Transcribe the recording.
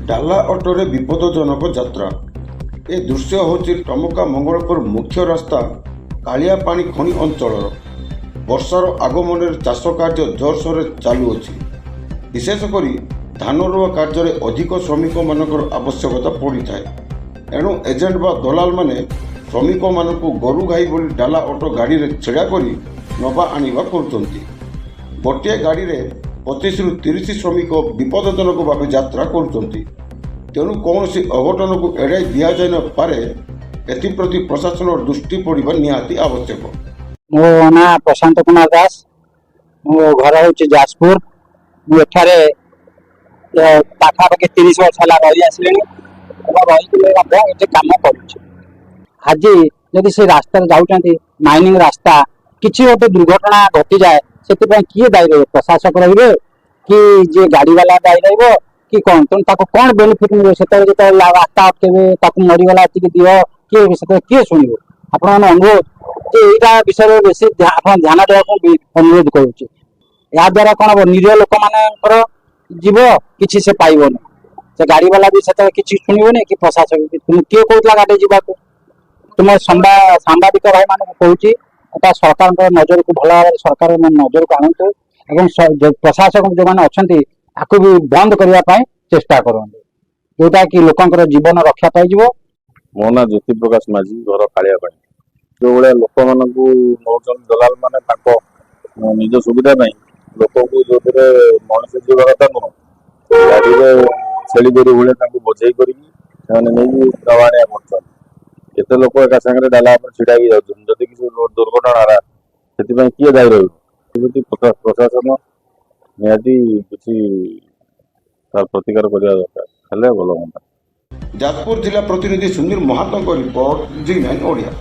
डाला ऑटोरे विपदजनक यात्रा। ए दृश्य होची टमका मंगलपुर मुख्य रास्ता कालियापाणी खनि अंचल। वर्षार आगमन चाष कार्य जोरसोर चालू अछि। विशेषकर धान रुआ कार्य अधिक श्रमिक मानकर आवश्यकता पड़ी थाए। एणु एजेंट बा दलाल माने श्रमिक मानक गोरु गाई बोली डाला ऑटो गाड़ी रे छेड़ा करी नवा आनिबा करुचंती। गोटे गाड़ी रे 25 रु 30 श्रमिक विपदजनक भाव यात्रा करुचंती। तेणु कौन सी अघटन को एड़ाई दि जाए न पारे एप्रति प्रशासन दृष्टि पड़ा निहाती आवश्यक। मो ना प्रशांत कुमार दास, मो घर हूँ जाजपुर। मुझे पाखापाखि 30 वर्ष है रही आसली रही कम कर। आज जदि से रास्ता जाऊँ माइनिंग रास्ता किसी गोटे दुर्घटना घटी जाए से किए दायी रही? प्रशासक रे कि जे गाड़ी वाला दायी रही कि कौन? तेणु कौन बेनिफिट मिले से रास्ता अटके मरीगला दिह किए किए शुण? आप अनुरोध यहाँ विषय बेसी ध्यान देवाक अनुरोध करुच्ची। या द्वारा कौन हम निरीह लोक मान जीव कि से पाइबन, से गाड़ी वाला भी से कि शुणवन कि प्रशासक तुम किए कहला गाड़ी जावाक? तुम सांबादिक भाई मान कहूँ सरकार नजर को भल भाव सरकार नजर को आणतु और प्रशासक जो मैंने अच्छा भी बंद करने चेष्टा करूँ जोटा कि लोकंर जीवन रक्षा पाई। मो ना ज्योति प्रकाश माझी, घर कालिया जो भाया लोक मान दलाल मैंने निज सुविधा लोक जो मनुष्य जीवा कथा नुह गाड़ी में छेली गोरु भाया बोझे कर दवाणिया करते लोक एक सागर डाला छिड़ा जदि किसी दुर्घटना से किए दायी रही? प्रशासन निहाती किसी प्रतिकार करने दरकार भल हाँ। जाजपुर जिला प्रतिनिधि सुनील महातो रिपोर्ट जी9 ओडिया।